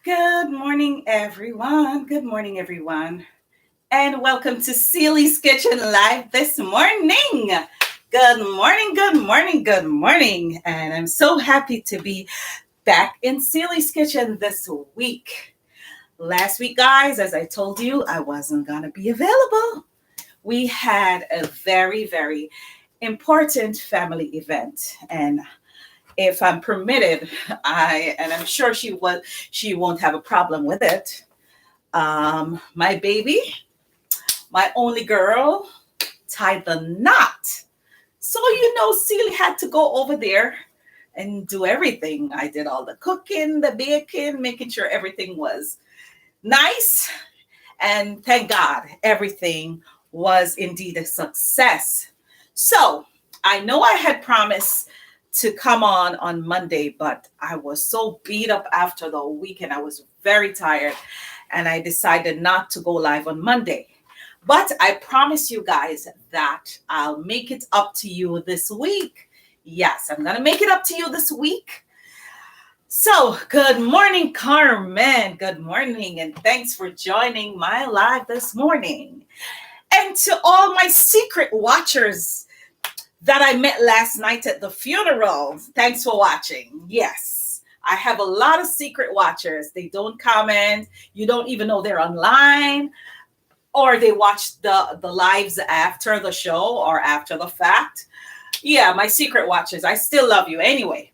Good morning, everyone. Good morning, everyone. And welcome to Celie's Kitchen Live this morning. Good morning, good morning, good morning. And I'm so happy to be back in Celie's Kitchen this week. Last week, guys, as I told you, I wasn't going to be available. We had a very important family event. And if I'm permitted, I'm sure she won't have a problem with it. My baby, my only girl, tied the knot. So Celie had to go over there and do everything. I did all the cooking, the baking, making sure everything was nice. And thank God, everything was indeed a success. So I know I had promised to come on Monday, but I was so beat up after the weekend. I was very tired and I decided not to go live on Monday. But I promise you guys that I'll make it up to you this week. Yes, I'm going to make it up to you this week. So, good morning, Carmen. Good morning, and thanks for joining my live this morning. And to all my secret watchers that I met last night at the funeral, thanks for watching. Yes, I have a lot of secret watchers. They don't comment. You don't even know they're online, or they watch the lives after the show or after the fact. Yeah, my secret watchers, I still love you anyway.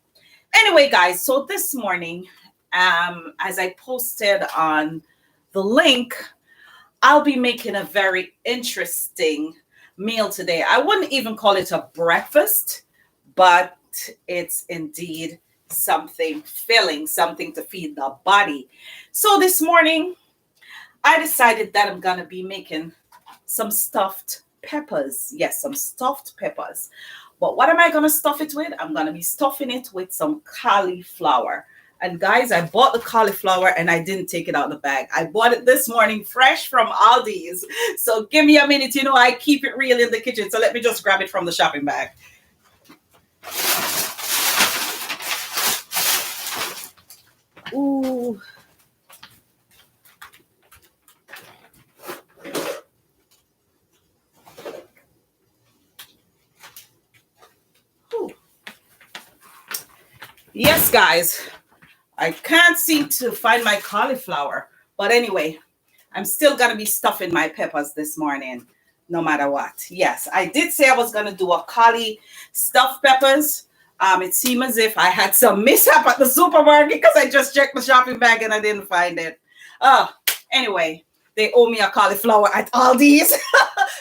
Anyway, guys, so this morning, as I posted on the link, I'll be making a very interesting meal today. I wouldn't even call it a breakfast, but it's indeed something filling, something to feed the body. So this morning, I decided that I'm going to be making some stuffed peppers. Yes, some stuffed peppers. But what am I going to stuff it with? I'm going to be stuffing it with some cauliflower. And guys, I bought the cauliflower and I didn't take it out of the bag. I bought it this morning fresh from Aldi's. So give me a minute. I keep it real in the kitchen. So let me just grab it from the shopping bag. Ooh. Yes, guys, I can't seem to find my cauliflower. But anyway, I'm still going to be stuffing my peppers this morning, no matter what. Yes, I did say I was going to do a cauli stuffed peppers. It seemed as if I had some mishap at the supermarket because I just checked the shopping bag and I didn't find it. Anyway, they owe me a cauliflower at Aldi's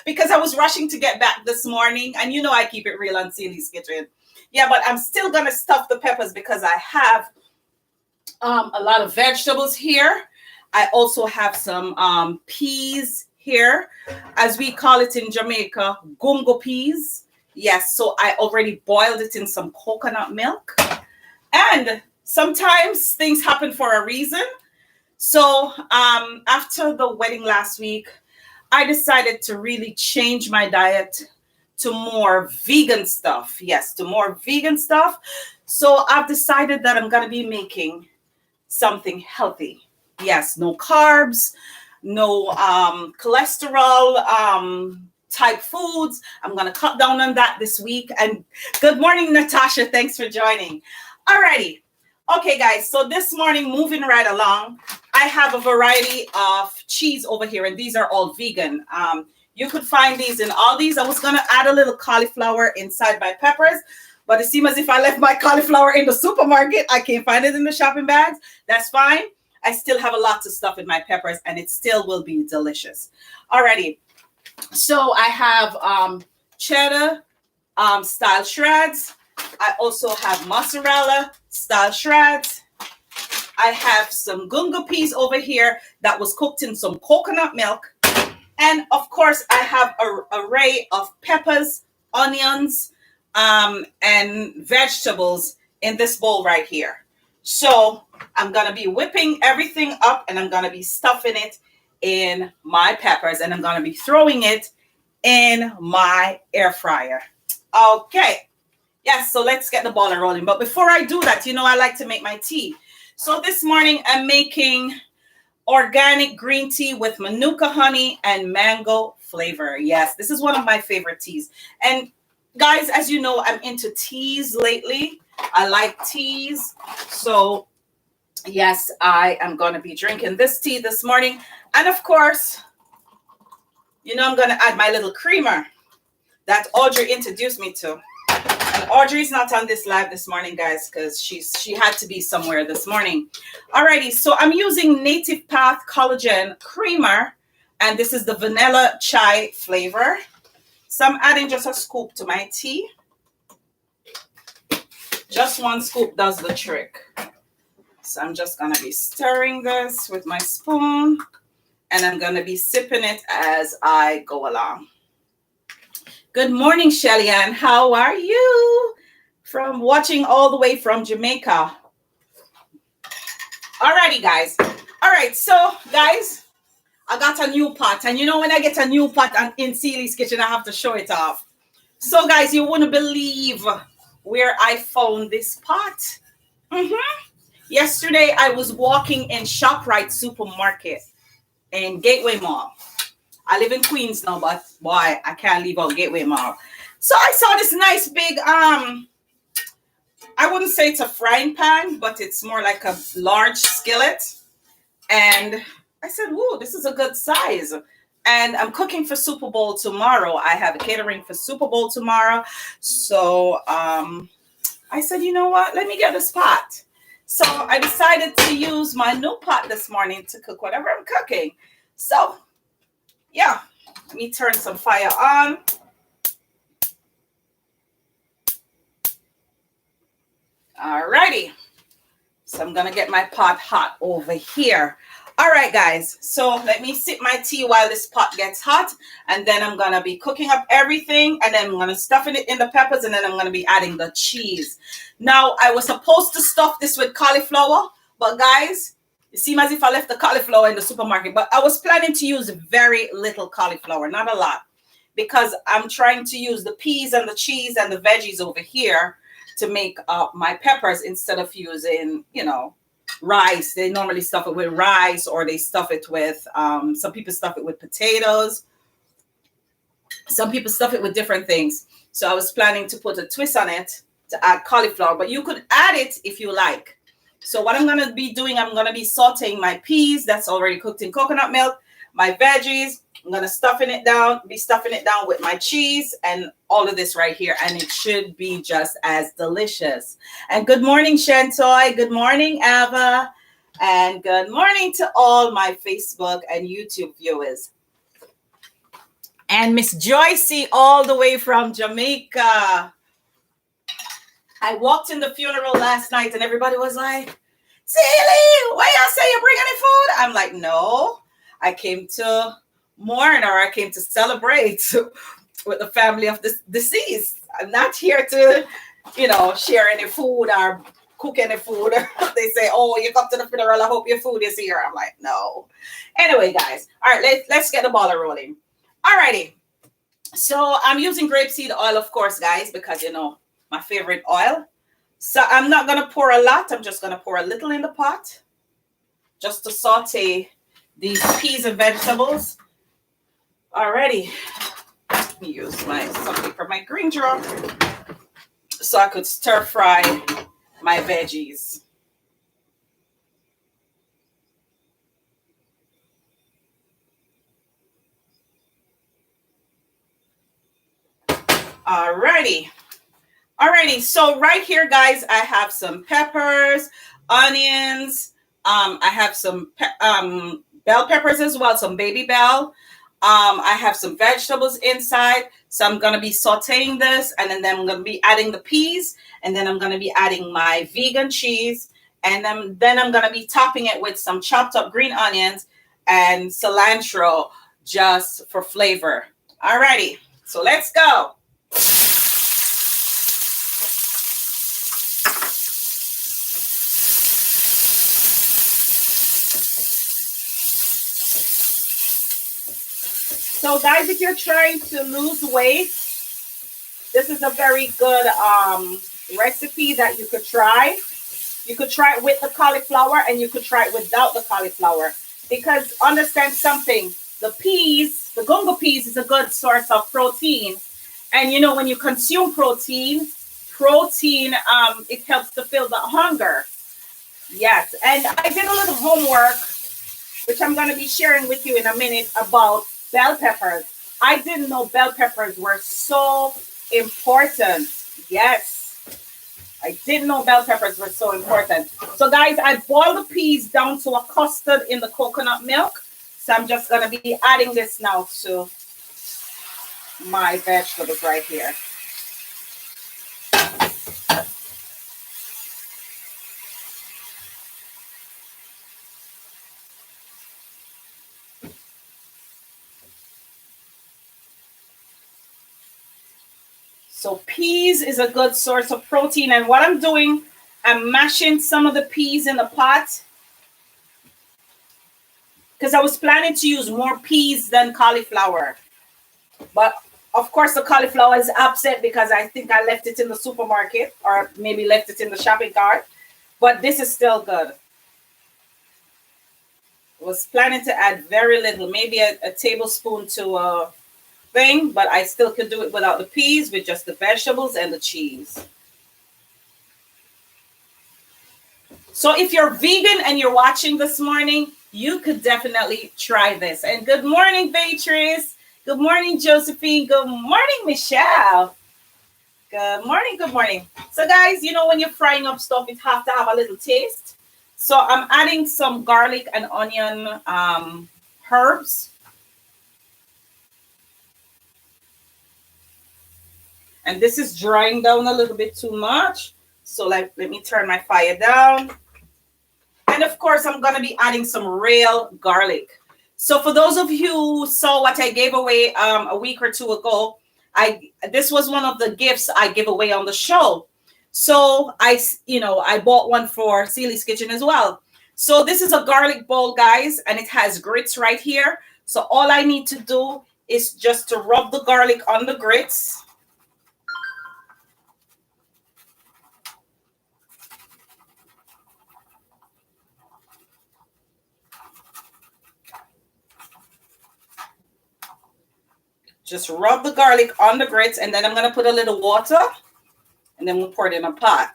because I was rushing to get back this morning. And I keep it real on Celie's Kitchen. Yeah, but I'm still going to stuff the peppers because I have a lot of vegetables here. I also have some peas here, as we call it in Jamaica, Gungo peas. Yes, so I already boiled it in some coconut milk. And sometimes things happen for a reason. So after the wedding last week, I decided to really change my diet to more vegan stuff. Yes, to more vegan stuff. So I've decided that I'm going to be making something healthy. Yes, no carbs, no cholesterol type foods. I'm going to cut down on that this week. And good morning, Natasha. Thanks for joining. Alrighty. Okay, guys. So this morning, moving right along, I have a variety of cheese over here, and these are all vegan. You could find these in Aldi's. I was going to add a little cauliflower inside my peppers, but it seems as if I left my cauliflower in the supermarket. I can't find it in the shopping bags. That's fine. I still have a lot of stuff in my peppers, and it still will be delicious. Alrighty. So I have cheddar style shreds. I also have mozzarella style shreds. I have some gungo peas over here that was cooked in some coconut milk. And of course, I have an array of peppers, onions, and vegetables in this bowl right here. So I'm going to be whipping everything up and I'm going to be stuffing it in my peppers and I'm going to be throwing it in my air fryer. Okay. Yes, so let's get the ball rolling. But before I do that, I like to make my tea. So this morning I'm making organic green tea with manuka honey and mango flavor. Yes, this is one of my favorite teas. And guys, as you know, I'm into teas lately. I like teas. So yes, I am going to be drinking this tea this morning. And of course, you know, I'm going to add my little creamer that Audrey introduced me to. And Audrey's not on this live this morning, guys, because she had to be somewhere this morning. Alrighty, so I'm using Native Path Collagen Creamer, and this is the vanilla chai flavor. So I'm adding just a scoop to my tea. Just one scoop does the trick. So I'm just gonna be stirring this with my spoon, and I'm gonna be sipping it as I go along. Good morning, Shelly Ann. How are you? From watching all the way from Jamaica. Alrighty, guys. All right, so guys, I got a new pot, and you know when I get a new pot in Celie's Kitchen, I have to show it off. So, guys, you wouldn't believe where I found this pot. Yesterday, I was walking in ShopRite supermarket in Gateway Mall. I live in Queens now, but boy, I can't leave out Gateway Mall. So I saw this nice big, I wouldn't say it's a frying pan, but it's more like a large skillet. And I said, whoa, this is a good size. And I'm cooking for Super Bowl tomorrow. I have a catering for Super Bowl tomorrow. So I said, you know what? Let me get this pot. So I decided to use my new pot this morning to cook whatever I'm cooking. So yeah, let me turn some fire on. Alrighty. So I'm going to get my pot hot over here. All right, guys. So let me sip my tea while this pot gets hot. And then I'm going to be cooking up everything. And then I'm going to stuff it in the peppers. And then I'm going to be adding the cheese. Now, I was supposed to stuff this with cauliflower. But guys, it seems as if I left the cauliflower in the supermarket. But I was planning to use very little cauliflower. Not a lot. Because I'm trying to use the peas and the cheese and the veggies over here to make my peppers instead of using, you know, rice. They normally stuff it with rice, or they stuff it with, some people stuff it with potatoes. Some people stuff it with different things. So I was planning to put a twist on it to add cauliflower, but you could add it if you like. So what I'm going to be doing, I'm going to be sauteing my peas that's already cooked in coconut milk, my veggies. I'm going to be stuffing it down with my cheese and all of this right here. And it should be just as delicious. And good morning, Shantoy. Good morning, Ava. And good morning to all my Facebook and YouTube viewers. And Miss Joycey all the way from Jamaica. I walked in the funeral last night and everybody was like, Celie, why y'all say you bring any food? I'm like, no, I came to mourn, or I came to celebrate with the family of the deceased. I'm not here to, you know, share any food or cook any food. They say, oh, you come to the funeral, I hope your food is here. I'm like, no. Anyway, guys, all right, let's get the ball rolling. All righty. So I'm using grapeseed oil, of course, guys, because, you know, my favorite oil. So I'm not going to pour a lot. I'm just going to pour a little in the pot just to saute these peas and vegetables. Alrighty, let me use something for my green jar so I could stir fry my veggies. Alrighty, so right here, guys, I have some peppers, onions. I have some bell peppers as well, some baby bell. I have some vegetables inside. So I'm going to be sauteing this, and then I'm going to be adding the peas, and then I'm going to be adding my vegan cheese, and then I'm going to be topping it with some chopped up green onions and cilantro just for flavor. Alrighty, so let's go. So guys, if you're trying to lose weight, this is a very good recipe that you could try. You could try it with the cauliflower and you could try it without the cauliflower. Because understand something, the peas, the gungo peas is a good source of protein. And you know, when you consume protein, it helps to fill the hunger. Yes. And I did a little homework, which I'm going to be sharing with you in a minute about bell peppers. I didn't know bell peppers were so important. Yes. I didn't know bell peppers were so important. So guys, I boiled the peas down to a custard in the coconut milk. So I'm just going to be adding this now to my vegetables right here. So peas is a good source of protein. And what I'm doing, I'm mashing some of the peas in the pot because I was planning to use more peas than cauliflower. But of course, the cauliflower is upset because I think I left it in the supermarket or maybe left it in the shopping cart. But this is still good. I was planning to add very little, maybe a tablespoon to a thing, but I still could do it without the peas, with just the vegetables and the cheese. So if you're vegan and you're watching this morning, you could definitely try this. And good morning, Beatrice. Good morning, Josephine. Good morning, Michelle. Good morning, good morning. So guys, you know, when you're frying up stuff, it has to have a little taste. So I'm adding some garlic and onion herbs. And this is drying down a little bit too much. So let me turn my fire down. And of course, I'm going to be adding some real garlic. So for those of you who saw what I gave away a week or two ago, this was one of the gifts I give away on the show. So I bought one for Celie's Kitchen as well. So this is a garlic bowl, guys, and it has grits right here. So all I need to do is just to rub the garlic on the grits. Just rub the garlic on the grits, and then I'm going to put a little water, and then we'll pour it in a pot.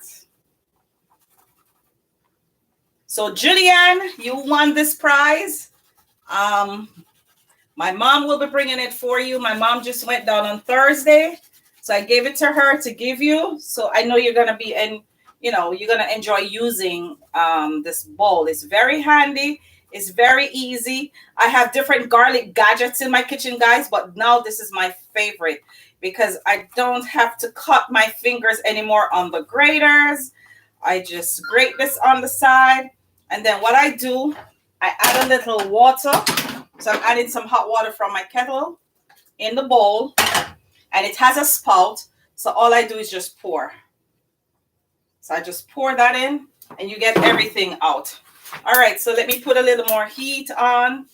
So, Julianne, you won this prize. My mom will be bringing it for you. My mom just went down on Thursday, so I gave it to her to give you. So I know you're going to be you're going to enjoy using this bowl. It's very handy. It's very easy. I have different garlic gadgets in my kitchen, guys, but now this is my favorite because I don't have to cut my fingers anymore on the graters. I just grate this on the side. And then what I do, I add a little water. So I'm adding some hot water from my kettle in the bowl. And it has a spout. So all I do is just pour. So I just pour that in and you get everything out. All right, so let me put a little more heat on.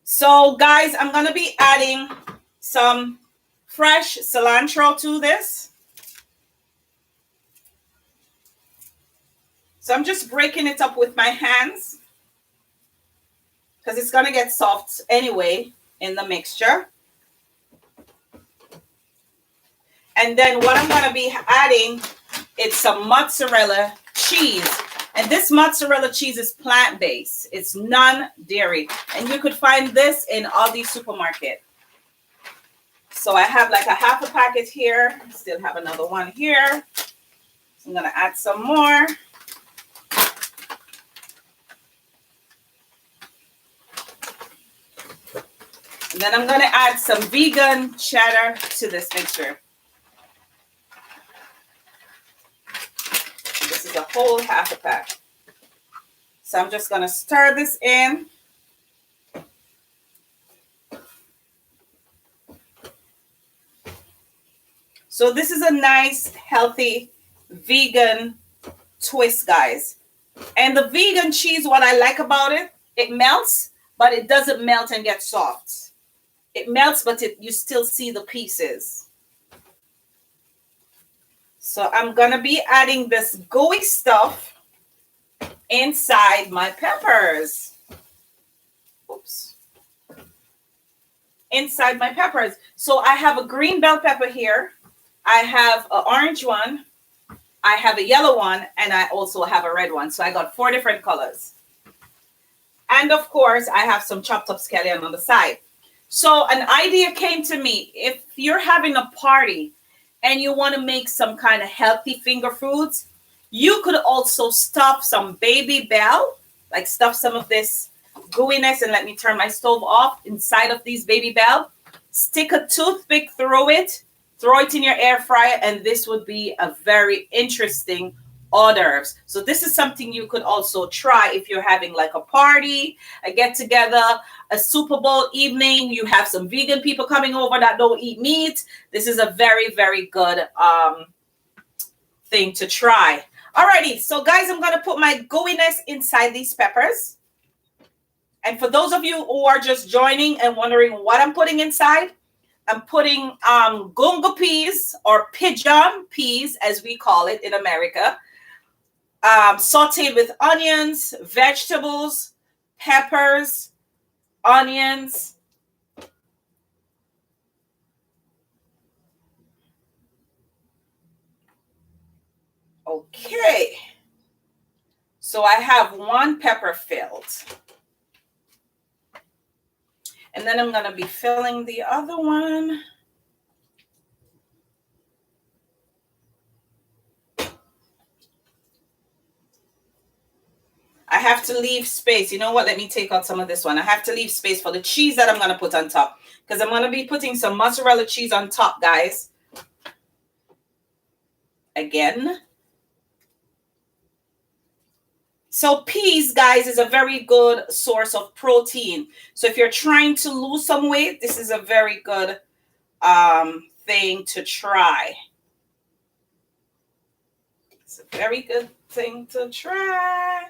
So guys, I'm going to be adding some fresh cilantro to this. So I'm just breaking it up with my hands because it's going to get soft anyway in the mixture. And then what I'm going to be adding is some mozzarella cheese. And this mozzarella cheese is plant-based. It's non-dairy. And you could find this in Aldi supermarket. So I have like a half a packet here. Still have another one here. So I'm going to add some more. And then I'm going to add some vegan cheddar to this mixture. This is a whole half a pack. So I'm just going to stir this in. So this is a nice, healthy, vegan twist, guys. And the vegan cheese, what I like about it, it melts, but it doesn't melt and get soft. It melts, but you still see the pieces. So I'm going to be adding this gooey stuff inside my peppers. Oops. Inside my peppers. So I have a green bell pepper here. I have an orange one. I have a yellow one. And I also have a red one. So I got 4 different colors. And of course, I have some chopped up scallion on the side. So an idea came to me. If you're having a party and you want to make some kind of healthy finger foods, you could also stuff some baby bell, like stuff some of this gooiness, and let me turn my stove off, inside of these baby bell. Stick a toothpick through it, throw it in your air fryer, and this would be a very interesting hors d'oeuvres. So this is something you could also try if you're having like a party, a get together, a Super Bowl evening. You have some vegan people coming over that don't eat meat. This is a very, very good thing to try. Alrighty, so guys, I'm gonna put my gooiness inside these peppers. And for those of you who are just joining and wondering what I'm putting inside, I'm putting gungo peas, or pigeon peas as we call it in America. Sauteed with onions, vegetables, peppers, onions. Okay. So I have 1 pepper filled. And then I'm going to be filling the other one. I have to leave space. You know what? Let me take out some of this one. I have to leave space for the cheese that I'm going to put on top, because I'm going to be putting some mozzarella cheese on top, guys. Again. So peas, guys, is a very good source of protein. So if you're trying to lose some weight, this is a very good thing to try. It's a very good thing to try.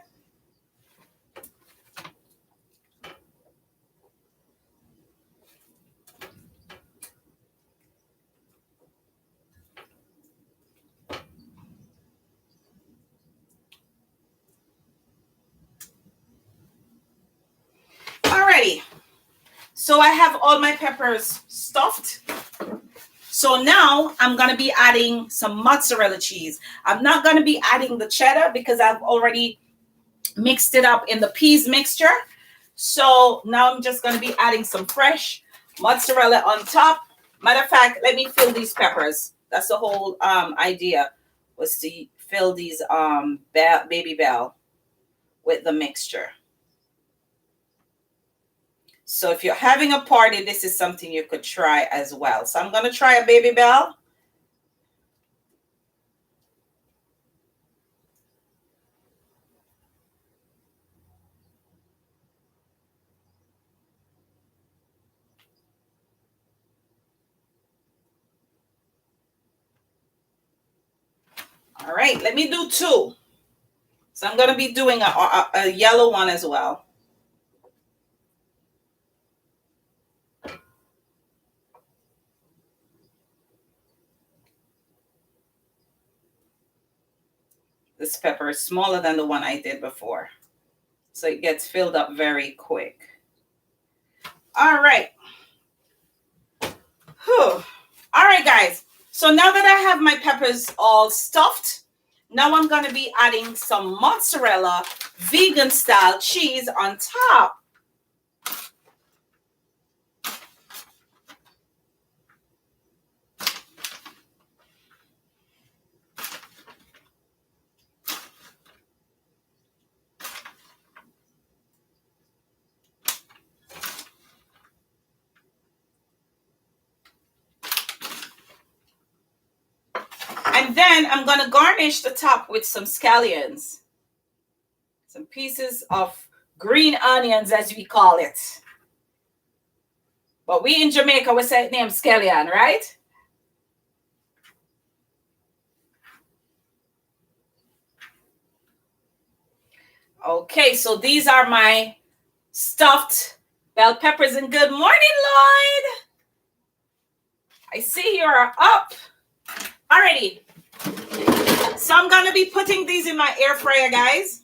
Alrighty. So I have all my peppers stuffed. So now I'm going to be adding some mozzarella cheese. I'm not going to be adding the cheddar because I've already mixed it up in the peas mixture. So now I'm just going to be adding some fresh mozzarella on top. Matter of fact, let me fill these peppers. That's the whole idea, was to fill these baby bell with the mixture. So if you're having a party, this is something you could try as well. So I'm going to try a baby bell. All right, let me do 2. So I'm going to be doing a yellow one as well. This pepper is smaller than the one I did before, so it gets filled up very quick. All right. Whew. All right, guys. So now that I have my peppers all stuffed, now I'm going to be adding some mozzarella vegan style cheese on top. And then I'm going to garnish the top with some scallions. Some pieces of green onions, as we call it. But we in Jamaica, we say it named scallion, right? Okay, so these are my stuffed bell peppers. And good morning, Lloyd. I see you're up. Alrighty. So I'm going to be putting these in my air fryer, guys,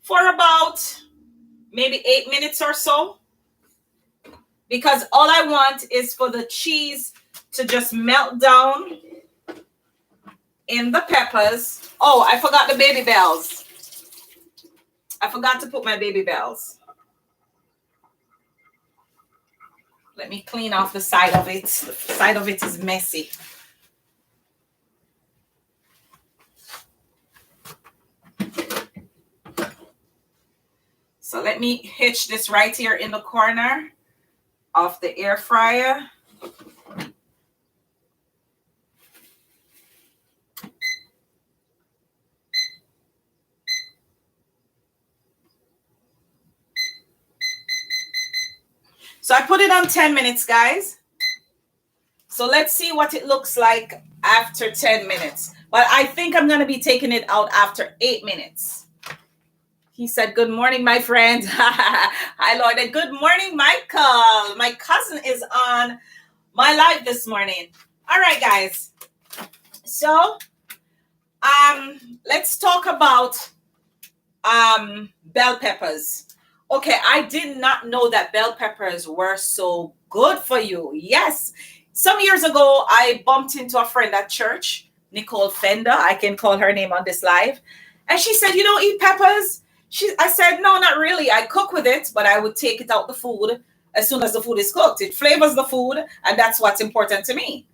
for about maybe 8 minutes or so, because all I want is for the cheese to just melt down in the peppers. Oh, I forgot the baby bells. I forgot to put my baby bells. Let me clean off the side of it. The side of it is messy. So let me hitch this right here in the corner of the air fryer. So I put it on 10 minutes, guys. So let's see what it looks like after 10 minutes. But I think I'm going to be taking it out after 8 minutes. He said, good morning, my friend. Hi, Lord. And good morning, Michael. My cousin is on my live this morning. All right, guys. So let's talk about bell peppers. Okay, I did not know that bell peppers were so good for you. Yes. Some years ago, I bumped into a friend at church, Nicole Fender. I can call her name on this live. And she said, you don't eat peppers? I said, no, not really. I cook with it, but I would take it out the food as soon as the food is cooked. It flavors the food, and that's what's important to me.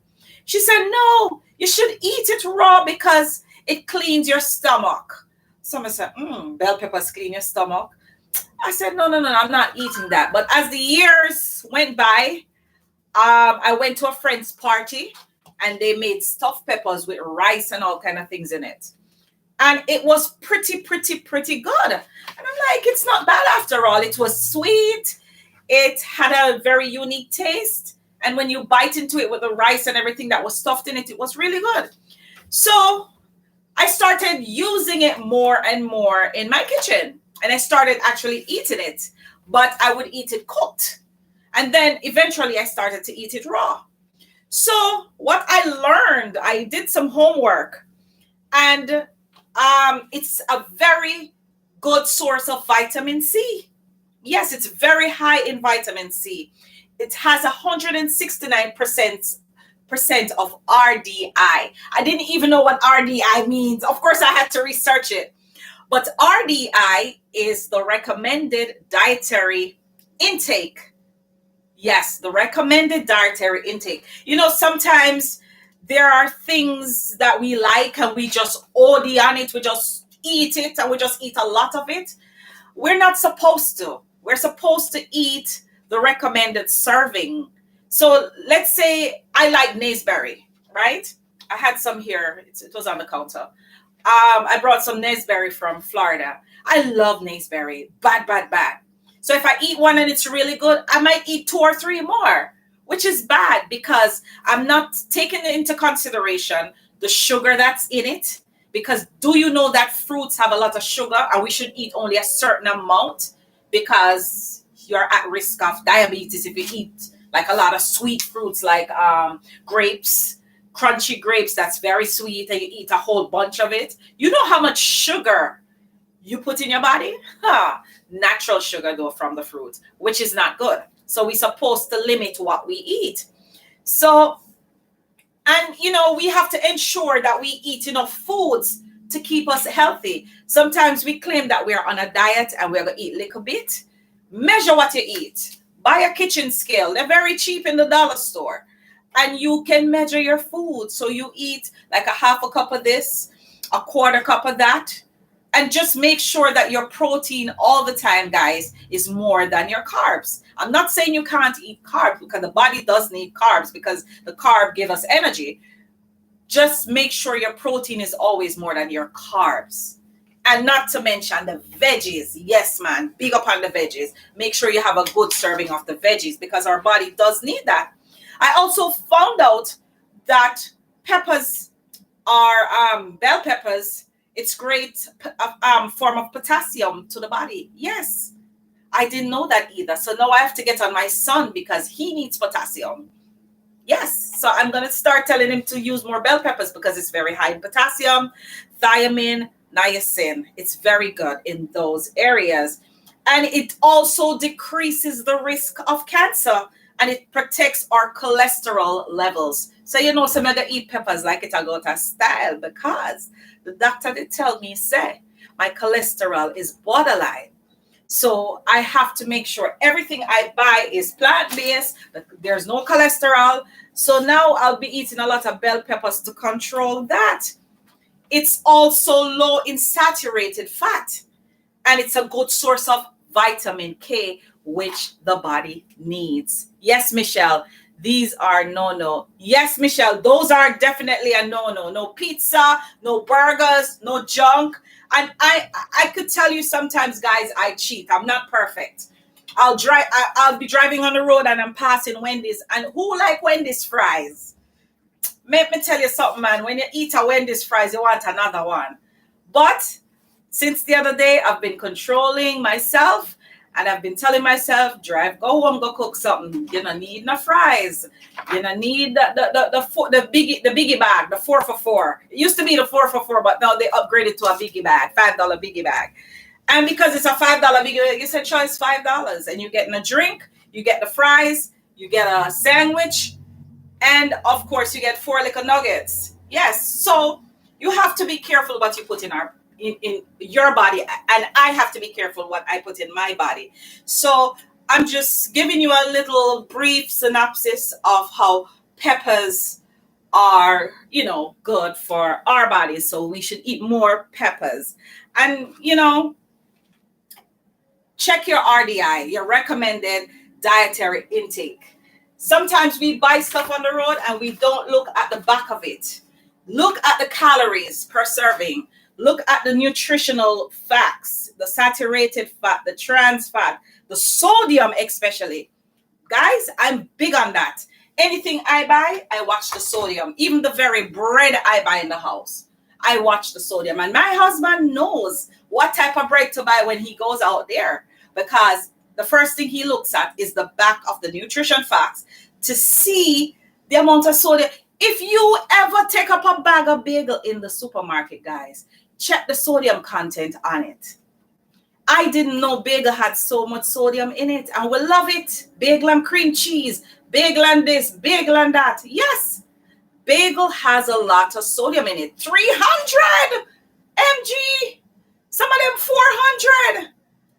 She said, no, you should eat it raw because it cleans your stomach. Someone said, bell peppers clean your stomach. I said, no, I'm not eating that. But as the years went by, I went to a friend's party and they made stuffed peppers with rice and all kind of things in it. And it was pretty good. And I'm like, it's not bad after all. It was sweet. It had a very unique taste. And when you bite into it with the rice and everything that was stuffed in it, it was really good. So I started using it more and more in my kitchen. And I started actually eating it. But I would eat it cooked. And then eventually I started to eat it raw. So what I learned, I did some homework. And it's a very good source of vitamin C. Yes, it's very high in vitamin C. It has 169% of RDI. I didn't even know what RDI means. Of course, I had to research it. But RDI is the recommended dietary intake. Yes, the recommended dietary intake. You know, sometimes there are things that we like and we just OD on it. We just eat it and we just eat a lot of it. We're not supposed to. We're supposed to eat the recommended serving. So let's say I like naseberry, right? I had some here. It was on the counter. I brought some naseberry from Florida. I love naseberry. Bad. So if I eat one and it's really good, I might eat 2 or 3 more, which is bad because I'm not taking into consideration the sugar that's in it. Because do you know that fruits have a lot of sugar and we should eat only a certain amount because you're at risk of diabetes if you eat like a lot of sweet fruits like grapes, crunchy grapes that's very sweet, and you eat a whole bunch of it. You know how much sugar you put in your body? Natural sugar though from the fruit, which is not good. So we're supposed to limit what we eat. So, and you know, we have to ensure that we eat enough foods to keep us healthy. Sometimes we claim that we're on a diet and we're going to eat a little bit. Measure what you eat. Buy a kitchen scale. They're very cheap in the dollar store. And you can measure your food. So you eat like a half a cup of this, a quarter cup of that. And just make sure that your protein all the time, guys, is more than your carbs. I'm not saying you can't eat carbs because the body does need carbs because the carb gives us energy. Just make sure your protein is always more than your carbs. And not to mention the veggies. Yes, man. Big up on the veggies. Make sure you have a good serving of the veggies because our body does need that. I also found out that peppers are bell peppers. It's great form of potassium to the body. Yes. I didn't know that either. So now I have to get on my son because he needs potassium. Yes. So I'm going to start telling him to use more bell peppers because it's very high in potassium, thiamine, niacin. It's very good in those areas. And it also decreases the risk of cancer and it protects our cholesterol levels. So you know, some of the eat peppers like it I go to style because the doctor did tell me, say, my cholesterol is borderline. So I have to make sure everything I buy is plant-based, there's no cholesterol. So now I'll be eating a lot of bell peppers to control that. It's also low in saturated fat, and it's a good source of vitamin K, which the body needs. Yes, Michelle, these are no. Yes, Michelle, those are definitely a no. No pizza, no burgers, no junk. And I could tell you sometimes, guys, I cheat. I'm not perfect. I'll be driving on the road and I'm passing Wendy's. And who like Wendy's fries? Let me tell you something, man. When you eat a Wendy's fries, you want another one. But since the other day, I've been controlling myself and I've been telling myself, drive, go home, go cook something. You don't need no fries. You don't need the biggie bag, the 4 for 4. It used to be the 4 for 4, but now they upgraded to a biggie bag, $5 biggie bag. And because it's a $5 biggie bag, it's a choice $5. And you're getting a drink, you get the fries, you get a sandwich, and of course you get 4 little nuggets. Yes, so you have to be careful what you put in your body, and I have to be careful what I put in my body. So I'm just giving you a little brief synopsis of how peppers are, good for our bodies. So we should eat more peppers. And, check your RDI, your recommended dietary intake. Sometimes we buy stuff on the road and we don't look at the back of it. Look at the calories per serving. Look at the nutritional facts, the saturated fat, the trans fat, the sodium especially. Guys, I'm big on that. Anything I buy, I watch the sodium. Even the very bread I buy in the house, I watch the sodium. And my husband knows what type of bread to buy when he goes out there, because the first thing he looks at is the back of the nutrition facts to see the amount of sodium. If you ever take up a bag of bagel in the supermarket, guys, check the sodium content on it. I didn't know bagel had so much sodium in it, and we love it. Bagel and cream cheese, bagel and this, bagel and that. Yes, bagel has a lot of sodium in it. 300 mg, some of them 400.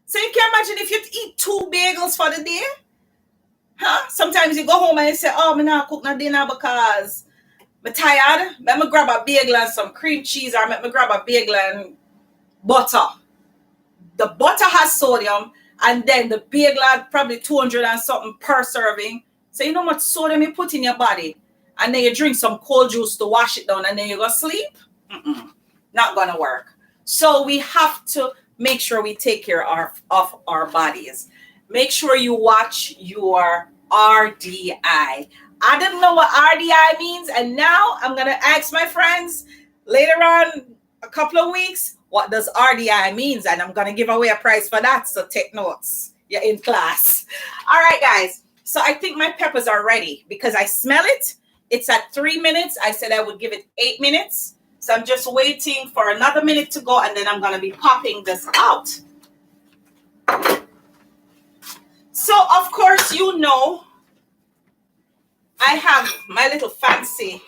So you can imagine if you eat 2 bagels for the day. Sometimes you go home and you say, oh, I'm not cook no dinner because I'm tired. Let me grab a bagel and some cream cheese, or let me grab a bagel and butter. The butter has sodium, and then the bagel had probably 200 and something per serving. So you know how much sodium you put in your body, and then you drink some cold juice to wash it down, and then you go sleep? Not gonna work. So we have to make sure we take care of our bodies. Make sure you watch your RDI. I didn't know what RDI means, and now I'm gonna ask my friends later on a couple of weeks, what does RDI means? And I'm gonna give away a prize for that. So take notes. You're in class. All right, guys. So I think my peppers are ready because I smell it. It's at 3 minutes. I said I would give it 8 minutes. So I'm just waiting for another minute to go, and then I'm gonna be popping this out. So of course, I have my little fancy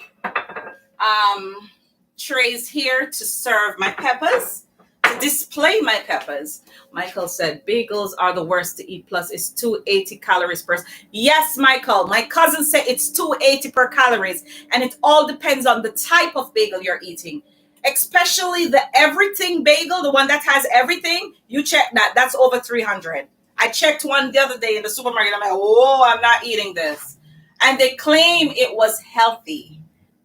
trays here to serve my peppers, to display my peppers. Michael said bagels are the worst to eat, plus it's 280 calories per. Yes, Michael, my cousin said it's 280 per calories, and it all depends on the type of bagel you're eating, especially the everything bagel, the one that has everything. You check that's over 300. I checked one the other day in the supermarket. I'm like, oh, I'm not eating this. And they claim it was healthy.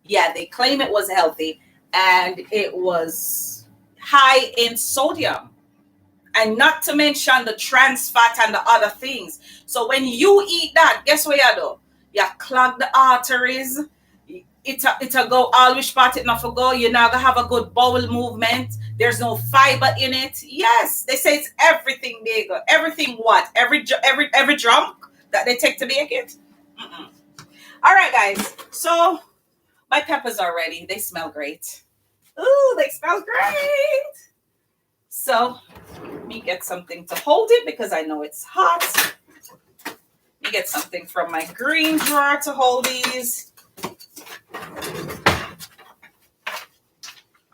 Yeah, they claim it was healthy, and it was high in sodium, and not to mention the trans fat and the other things. So when you eat that, guess what you do? You clog the arteries. It'll go all which part it not for go. You're not gonna have a good bowel movement. There's no fiber in it. Yes, they say it's everything bagel. Everything what? Every drunk that they take to bake it. All right, guys. So my peppers are ready. They smell great. Ooh, they smell great. So let me get something to hold it because I know it's hot. Let me get something from my green drawer to hold these.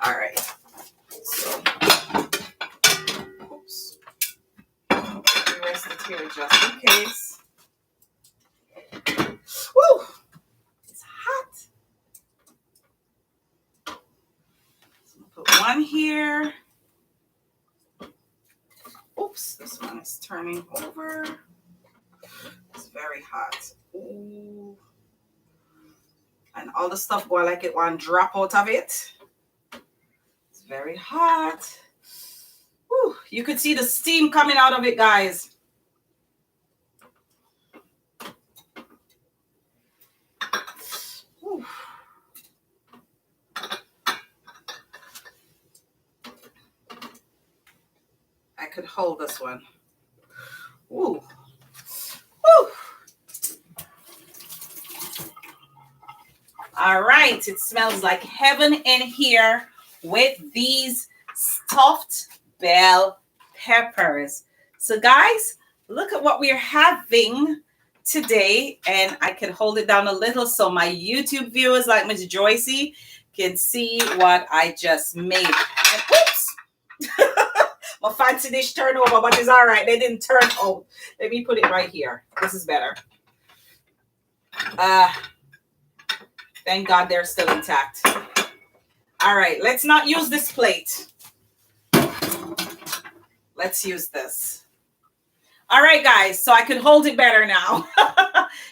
All right. So, oops. Rest it here just in case. Woo! It's hot. So I'll put one here. Oops, this one is turning over. It's very hot. Ooh. And all the stuff going like it want to drop out of it. It's very hot. Woo. You could see the steam coming out of it, guys. Woo. I could hold this one. Ooh. Woo. All right, it smells like heaven in here with these stuffed bell peppers. So guys, look at what we're having today, and I can hold it down a little so my YouTube viewers like Miss Joycey can see what I just made. And, oops, my fancy dish turned over, but it's all right. They didn't turn out. Let me put it right here. This is better. Thank God they're still intact. All right, let's not use this plate. Let's use this. All right, guys, so I can hold it better now.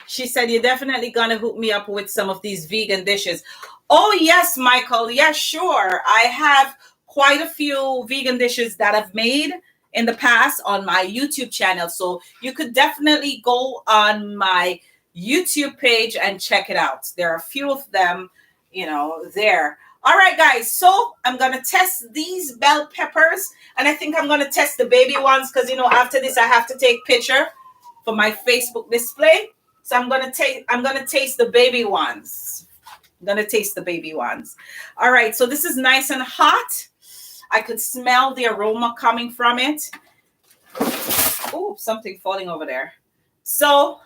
She said, you're definitely going to hook me up with some of these vegan dishes. Oh, yes, Michael. Yes, sure. I have quite a few vegan dishes that I've made in the past on my YouTube channel. So you could definitely go on my YouTube page and check it out. There are a few of them, you know, there. All right, guys. So I'm going to test these bell peppers. And I think I'm going to test the baby ones because, you know, after this, I have to take picture for my Facebook display. So I'm going to taste the baby ones. I'm going to taste the baby ones. All right. So this is nice and hot. I could smell the aroma coming from it. Oh, something falling over there. So,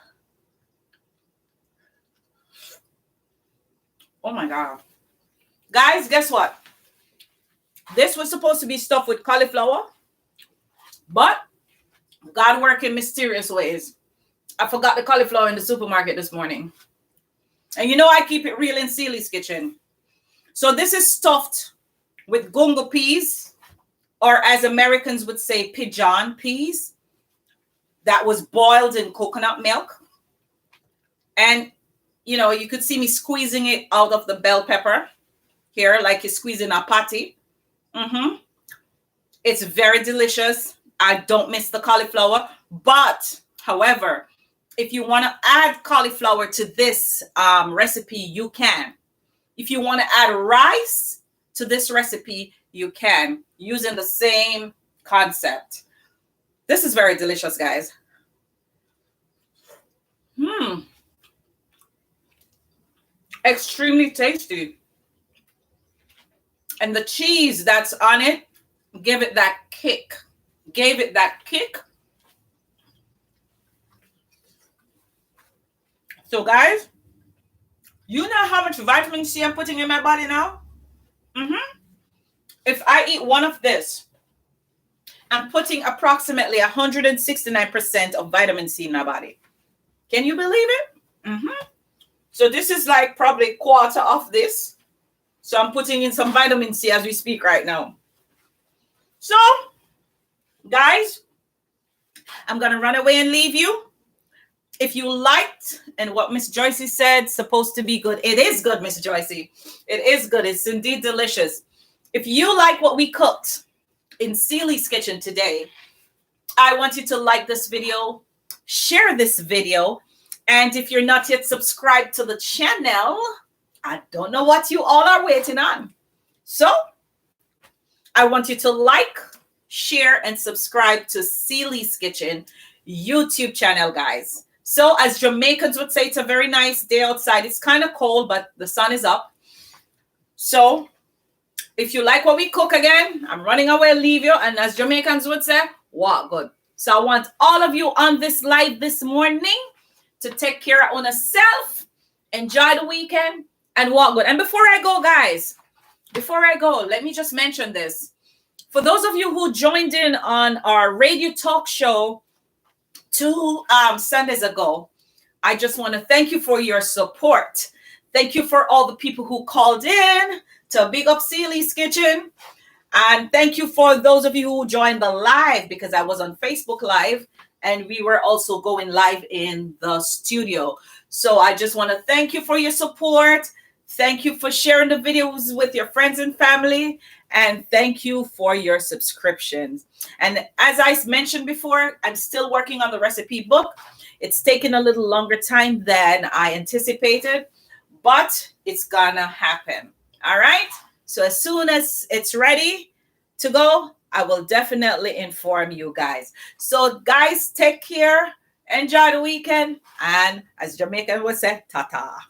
oh my God. Guys, guess what? This was supposed to be stuffed with cauliflower, but God works in mysterious ways. I forgot the cauliflower in the supermarket this morning. And you know I keep it real in Celie's kitchen. So this is stuffed with gungo peas, or as Americans would say, pigeon peas, that was boiled in coconut milk. And, you know, you could see me squeezing it out of the bell pepper here, like you're squeezing a patty. It's very delicious. I don't miss the cauliflower. But, however, if you want to add cauliflower to this recipe, you can. If you want to add rice to this recipe, you can, using the same concept. This is very delicious, guys. Extremely tasty. And the cheese that's on it gave it that kick. So, guys, you know how much vitamin C I'm putting in my body now? If I eat one of this, I'm putting approximately 169% of vitamin C in my body. Can you believe it? So this is like probably a quarter of this. So I'm putting in some vitamin C as we speak right now. So, guys, I'm going to run away and leave you. If you liked and what Miss Joycey said, supposed to be good. It is good, Miss Joycey. It is good. It's indeed delicious. If you like what we cooked in Celie's kitchen today, I want you to like this video, share this video, and if you're not yet subscribed to the channel, I don't know what you all are waiting on. So I want you to like, share, and subscribe to Celie's Kitchen YouTube channel, guys. So as Jamaicans would say, it's a very nice day outside. It's kind of cold, but the sun is up. So if you like what we cook again, I'm running away, leave you. And as Jamaicans would say, what good. So I want all of you on this live this morning to take care of yourself, enjoy the weekend, and walk good. And before I go, guys, let me just mention this. For those of you who joined in on our radio talk show 2 Sundays ago, I just want to thank you for your support. Thank you for all the people who called in to Big Up Seely's Kitchen. And thank you for those of you who joined the live, because I was on Facebook Live and we were also going live in the studio. So I just want to thank you for your support. Thank you for sharing the videos with your friends and family. And thank you for your subscriptions. And as I mentioned before, I'm still working on the recipe book. It's taken a little longer time than I anticipated, but it's gonna happen. All right. So as soon as it's ready to go, I will definitely inform you guys. So guys, take care. Enjoy the weekend. And as Jamaican would say, ta-ta.